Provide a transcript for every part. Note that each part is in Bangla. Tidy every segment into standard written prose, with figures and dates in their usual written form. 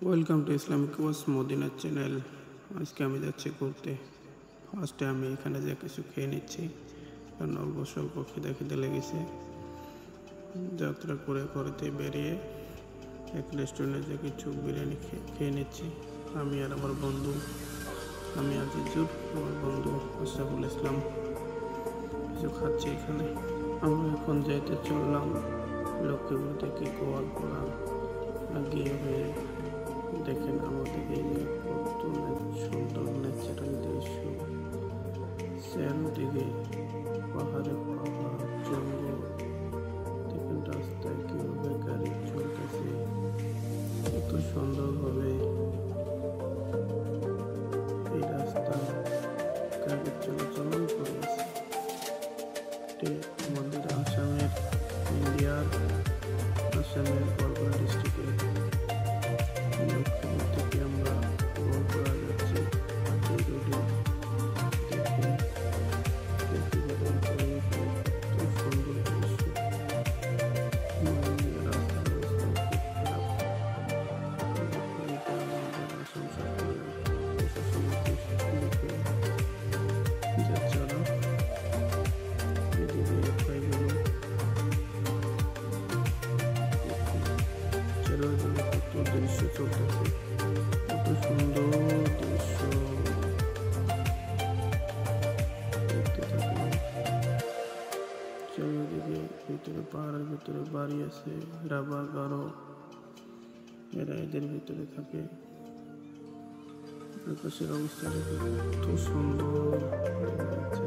ওয়েলকাম টু ইসলামিক ওয়াজ মদিনা চ্যানেল। আজকে আমি যাচ্ছি ঘুরতে। ফার্স্টে আমি এখানে যে কিছু খেয়ে নিচ্ছি, কারণ অল্প স্বল্প খিদে লেগেছে। যাত্রা করে করতে বেরিয়ে এক রেস্টুরেন্টে যে কিছু বিরিয়ানি খেয়ে নিচ্ছি আমি আর আমার বন্ধু। আমি আজিজুর, আমার বন্ধু আশরাফুল ইসলাম কিছু খাচ্ছি এখানে। আমরা এখন যাইতে চললাম লক্ষ্মীপুর থেকে গোয়ালপাড়া গিয়ে হয়ে। দেখেন আমাদের এই কত সুন্দর ন্যাচারাল দৃশ্য, চারদিকে পাহাড়ে পাহাড়, জঙ্গল। দেখেন রাস্তায় কিভাবে গাড়ি চলতেছে, কত সুন্দরভাবে এই রাস্তা গাড়ি চলাচল করেছে। আমাদের ইন্ডিয়ার আসামের বরগুনা ডিস্ট্রিক্টে লক্ষ্মীপুর থেকে আমরা গোয়ালপাড়া যাচ্ছি। সুন্দর দৃশ্য, রাস্তার অবস্থা খুব খারাপ। এটা আমাদের আসাম সরকারের প্রশাসনিক যাচ্ছে ওরা। এদিকে পাইগুলো চারিদিকে কত দৃশ্য চলতেছে, কত সুন্দর দৃশ্য দেখতে থাকলাম। চারিদিকে ভিতরে পাহাড়ের ভিতরে বাড়ি আছে, রাবার গারো, এরা এদের ভিতরে থাকে। আকাশের অবস্থা কত সুন্দর লাগছে।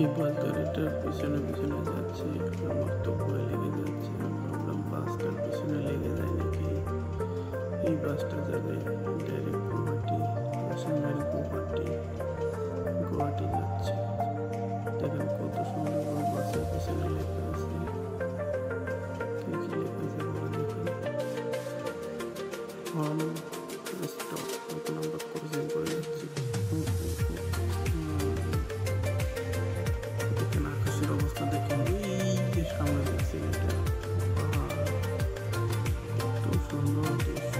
এই বাস গাড়িটার পিছনে পিছনে যাচ্ছে, আমার তো ভয় লেগে যাচ্ছে। ভাবলাম বাসটার পিছনে লেগে যায় নাকি। এই বাসটা যাবে ডাইরেক্ট গুয়াহাটি, আসামের গুয়াহাটি যাচ্ছে। দেখেন কত সুন্দর বাসের পিছনে লেখা আছে, কি কি লেখা আছে বলে দেখেন। স্টপ, এখন আমরা ক্রসিং করে যাচ্ছি। দেখেন আকাশের অবস্থা, দেখেন এই যে সামনে দেখছেন এটা পাহাড়, কত সুন্দর দৃশ্য,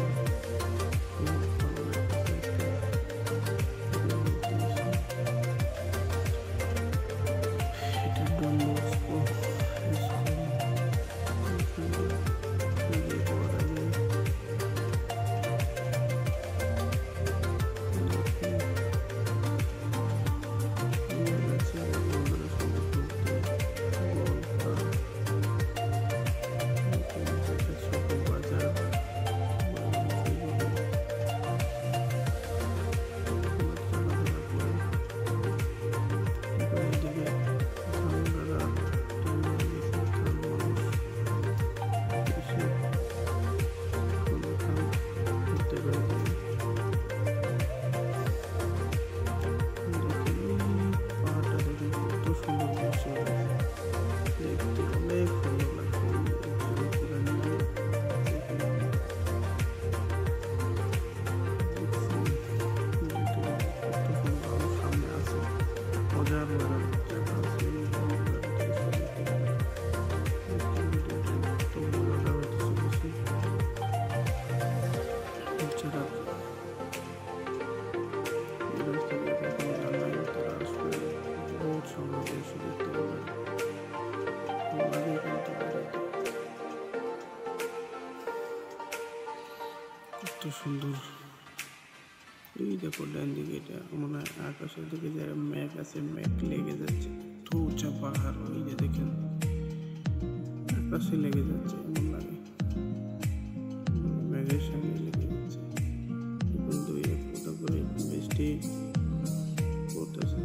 খুব ভালো লাগছে। এটা ডন বস্কো কত সুন্দর। এই দেখো ডান দিকে, এটা মনে হয় আকাশের দিকে যে মেঘ আছে, মেঘ লেগে যাচ্ছে। তো উঁচা পাহাড়, ওই যে দেখেন আকাশে লেগে যাচ্ছে, এমন লাগে মেঘের সঙ্গে লেগে যাচ্ছে। এখন 2-1 ফোঁটা করে বৃষ্টি পড়তেছে।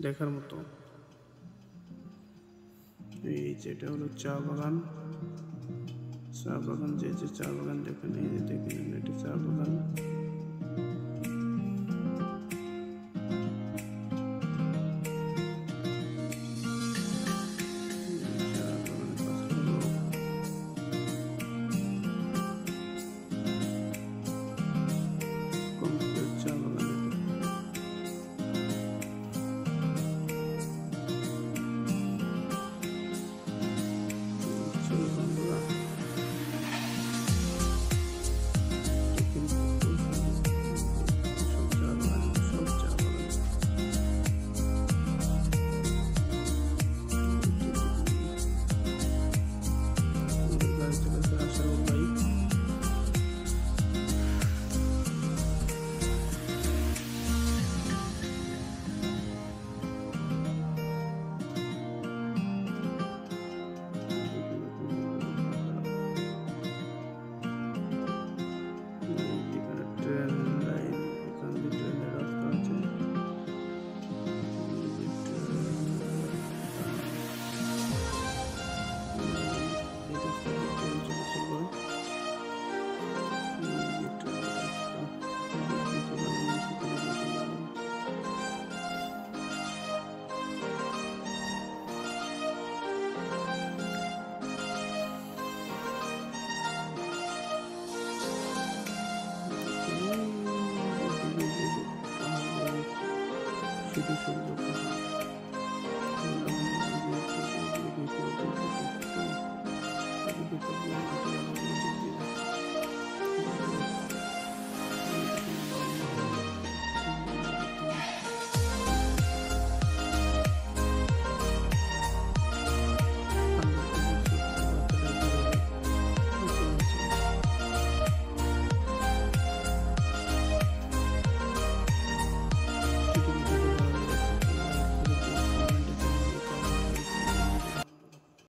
দেখার মতো। এই যেটা হলো চা বাগান। চা বাগান যে চা বাগান দেখেন, এই যে দেখেন এটা চা বাগান। শুধু